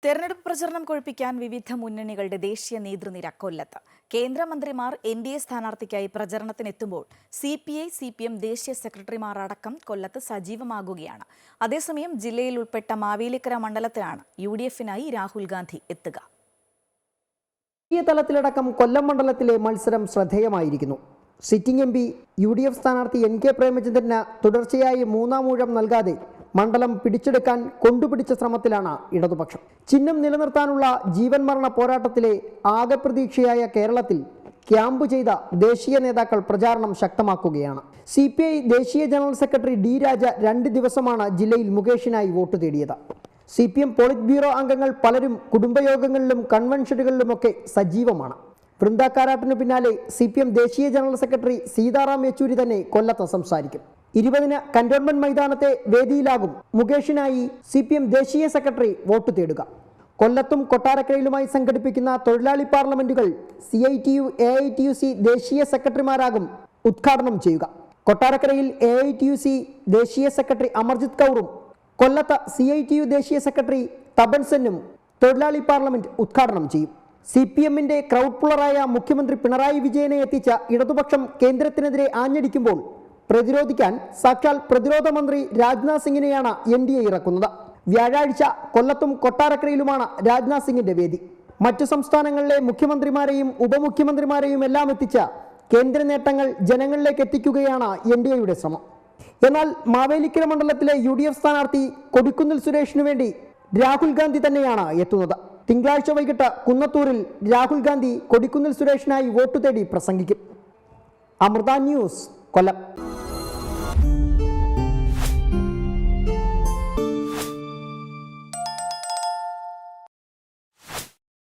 തെരഞ്ഞെടുപ്പ് പ്രചരണം കൊഴുപ്പിക്കാൻ വിവിധ മുന്നണികളുടെ ദേശീയ നേതൃനിര കൊല്ലത്ത്. കേന്ദ്രമന്ത്രിമാർ NDA സ്ഥാനാർത്ഥിക്കായി പ്രചരണത്തിനെത്തുമ്പോൾ CPI-CPM ദേശീയ സെക്രട്ടറിമാർ അടക്കം കൊല്ലത്ത് സജീവമാകുകയാണ്. അതേസമയം ജില്ലയിൽ ഉൾപ്പെട്ട മാവേലിക്കര മണ്ഡലത്തിലാണ് UDF-നായി രാഹുൽ ഗാന്ധി എത്തുക. ദേശീയ തലത്തിലടക്കം കൊല്ലം മണ്ഡലത്തിലെ മത്സരം ശ്രദ്ധേയമായിരിക്കുന്നു. സിറ്റിംഗ് MP UDF സ്ഥാനാർത്ഥി NK പ്രേമചന്ദ്രന് തുടർച്ചയായി മൂന്നാം ഊഴം നൽകാതെ മണ്ഡലം പിടിച്ചെടുക്കാൻ കൊണ്ടുപിടിച്ച ശ്രമത്തിലാണ് ഇടതുപക്ഷം. ചിഹ്നം നിലനിർത്താനുള്ള ജീവൻ മരണ പോരാട്ടത്തിലെ ആകെ പ്രതീക്ഷയായ കേരളത്തിൽ ക്യാമ്പ് ചെയ്ത ദേശീയ നേതാക്കൾ പ്രചാരണം ശക്തമാക്കുകയാണ്. CPI ദേശീയ ജനറൽ സെക്രട്ടറി D രാജ 2 ദിവസമാണ് ജില്ലയിൽ മുകേഷിനായി വോട്ട് തേടിയത്. CPM പോളിറ്റ് ബ്യൂറോ അംഗങ്ങൾ പലരും കുടുംബയോഗങ്ങളിലും കൺവെൻഷനുകളിലുമൊക്കെ സജീവമാണ്. വൃന്ദാക്കാരാട്ടിനു പിന്നാലെ CPM ദേശീയ ജനറൽ സെക്രട്ടറി സീതാറാം യെച്ചൂരി തന്നെ കൊല്ലത്ത് സംസാരിക്കും. 20-ന് കന്റോൺമെന്റ് മൈതാനത്തെ വേദിയിലാകും മുകേഷിനായി CPM ദേശീയ സെക്രട്ടറി വോട്ട് തേടുക. കൊല്ലത്തും കൊട്ടാരക്കരയിലുമായി സംഘടിപ്പിക്കുന്ന തൊഴിലാളി പാർലമെന്റുകൾ CITU AITUC ദേശീയ സെക്രട്ടറിമാരാകും ഉദ്ഘാടനം ചെയ്യുക. കൊട്ടാരക്കരയിൽ AITUC ദേശീയ സെക്രട്ടറി അമർജിത് കൗറും കൊല്ലത്ത് CITU ദേശീയ സെക്രട്ടറി തപൻ സെന്നും തൊഴിലാളി പാർലമെന്റ് ഉദ്ഘാടനം ചെയ്യും. CPM-ന്റെ ക്രൗഡ് പുള്ളറായ മുഖ്യമന്ത്രി പിണറായി വിജയനെ എത്തിച്ച ഇടതുപക്ഷം കേന്ദ്രത്തിനെതിരെ ആഞ്ഞടിക്കുമ്പോൾ പ്രതിരോധിക്കാൻ സാക്ഷാൽ പ്രതിരോധ മന്ത്രി രാജ്നാഥ് സിംഗിനെയാണ് NDA ഇറക്കുന്നത്. വ്യാഴാഴ്ച കൊല്ലത്തും കൊട്ടാരക്കരയിലുമാണ് രാജ്നാഥ് സിംഗിന്റെ വേദി. മറ്റു സംസ്ഥാനങ്ങളിലെ മുഖ്യമന്ത്രിമാരെയും ഉപമുഖ്യമന്ത്രിമാരെയും എല്ലാം എത്തിച്ച കേന്ദ്ര നേട്ടങ്ങൾ ജനങ്ങളിലേക്ക് എത്തിക്കുകയാണ് NDAയുടെ ശ്രമം. എന്നാൽ മാവേലിക്കര മണ്ഡലത്തിലെ UDF സ്ഥാനാർത്ഥി കൊടിക്കുന്നിൽ സുരേഷിനു വേണ്ടി രാഹുൽ ഗാന്ധി തന്നെയാണ് എത്തുന്നത്. തിങ്കളാഴ്ച വൈകിട്ട് കുന്നത്തൂരിൽ രാഹുൽ ഗാന്ധി കൊടിക്കുന്നിൽ സുരേഷിനായി വോട്ട് തേടി പ്രസംഗിക്കും. അമൃത ന്യൂസ്, കൊല്ലം.